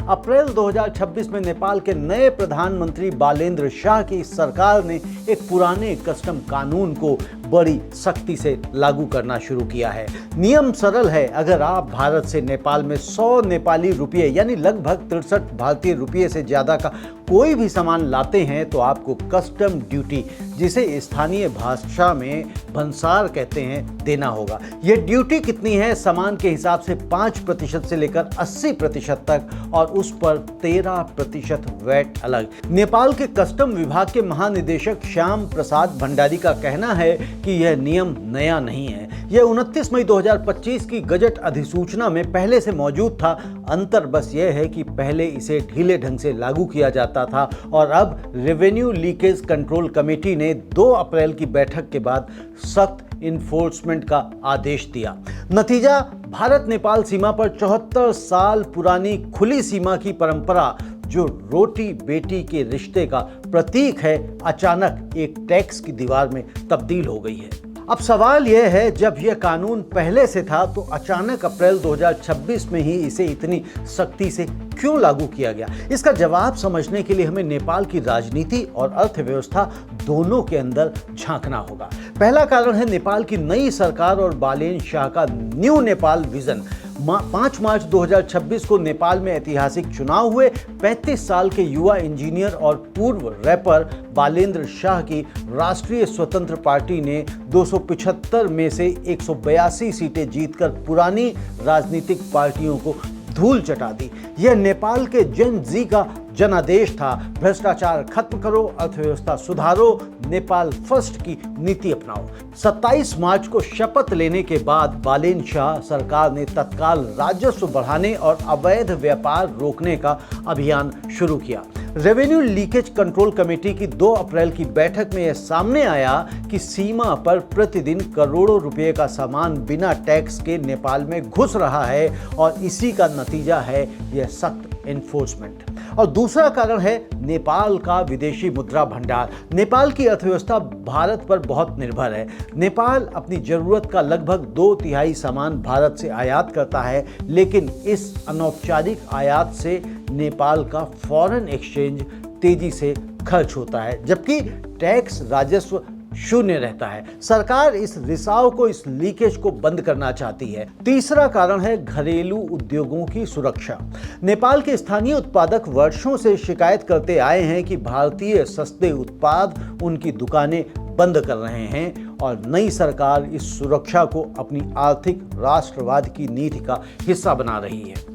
अप्रैल 2026 में नेपाल के नए प्रधानमंत्री बालेन्द्र शाह की सरकार ने एक पुराने कस्टम कानून को बड़ी सख्ती से लागू करना शुरू किया है। नियम सरल है, अगर आप भारत से नेपाल में 100 नेपाली रुपये यानी लगभग 63 भारतीय रुपये से ज्यादा का कोई भी सामान लाते हैं तो आपको कस्टम ड्यूटी, जिसे स्थानीय भाषा में भंसार कहते हैं, देना होगा। यह ड्यूटी कितनी है? सामान के हिसाब से 5% से लेकर 80% तक और उस पर 13% वैट अलग। नेपाल के कस्टम विभाग के महानिदेशक श्याम प्रसाद भंडारी का कहना है कि यह नियम नया नहीं है। यह 29 मई 2025 की गजट अधिसूचना में पहले से मौजूद था। अंतर बस यह है कि पहले इसे ढीले ढंग से लागू किया जाता था और अब रेवेन्यू लीकेज कंट्रोल कमेटी ने 2 अप्रैल की बैठक के बाद सख्त इन्फोर्समेंट का आदेश दिया। नतीजा, भारत नेपाल सीमा पर 74 साल पुरानी खुली सीमा की परंपरा, जो रोटी बेटी के रिश्ते का प्रतीक है, अचानक एक टैक्स की दीवार में तब्दील हो गई है। अब सवाल यह है, जब यह कानून पहले से था तो अचानक अप्रैल 2026 में ही इसे इतनी सख्ती से क्यों लागू किया गया? इसका जवाब समझने के लिए हमें नेपाल की राजनीति और अर्थव्यवस्था दोनों के अंदर झांकना होगा। पहला कारण है नेपाल की नई सरकार और बालेन्द्र शाह का न्यू नेपाल विजन। 5 मार्च 2026 को नेपाल में ऐतिहासिक चुनाव हुए। 35 साल के युवा इंजीनियर और पूर्व रैपर बालेन्द्र शाह की राष्ट्रीय स्वतंत्र पार्टी ने 275 में से 182 सीटें जीतकर पुरानी राजनीतिक पार्टियों को धूल चटा दी। यह नेपाल के जन जी का जनादेश था। भ्रष्टाचार खत्म करो, अर्थव्यवस्था सुधारो, नेपाल फर्स्ट की नीति अपनाओ। 27 मार्च को शपथ लेने के बाद बालेन्द्र शाह सरकार ने तत्काल राजस्व बढ़ाने और अवैध व्यापार रोकने का अभियान शुरू किया। रेवेन्यू लीकेज कंट्रोल कमेटी की 2 अप्रैल की बैठक में यह सामने आया कि सीमा पर प्रतिदिन करोड़ों रुपए का सामान बिना टैक्स के नेपाल में घुस रहा है और इसी का नतीजा है यह सख्त एनफोर्समेंट। और दूसरा कारण है नेपाल का विदेशी मुद्रा भंडार। नेपाल की अर्थव्यवस्था भारत पर बहुत निर्भर है। नेपाल अपनी जरूरत का लगभग 2/3 सामान भारत से आयात करता है, लेकिन इस अनौपचारिक आयात से नेपाल का फॉरेन एक्सचेंज तेजी से खर्च होता है, जबकि टैक्स राजस्व शून्य रहता है। सरकार इस रिसाव को, इस लीकेज को बंद करना चाहती है। तीसरा कारण है घरेलू उद्योगों की सुरक्षा। नेपाल के स्थानीय उत्पादक वर्षों से शिकायत करते आए हैं कि भारतीय सस्ते उत्पाद उनकी दुकानें बंद कर रहे हैं और नई सरकार इस सुरक्षा को अपनी आर्थिक राष्ट्रवाद की नीति का हिस्सा बना रही है।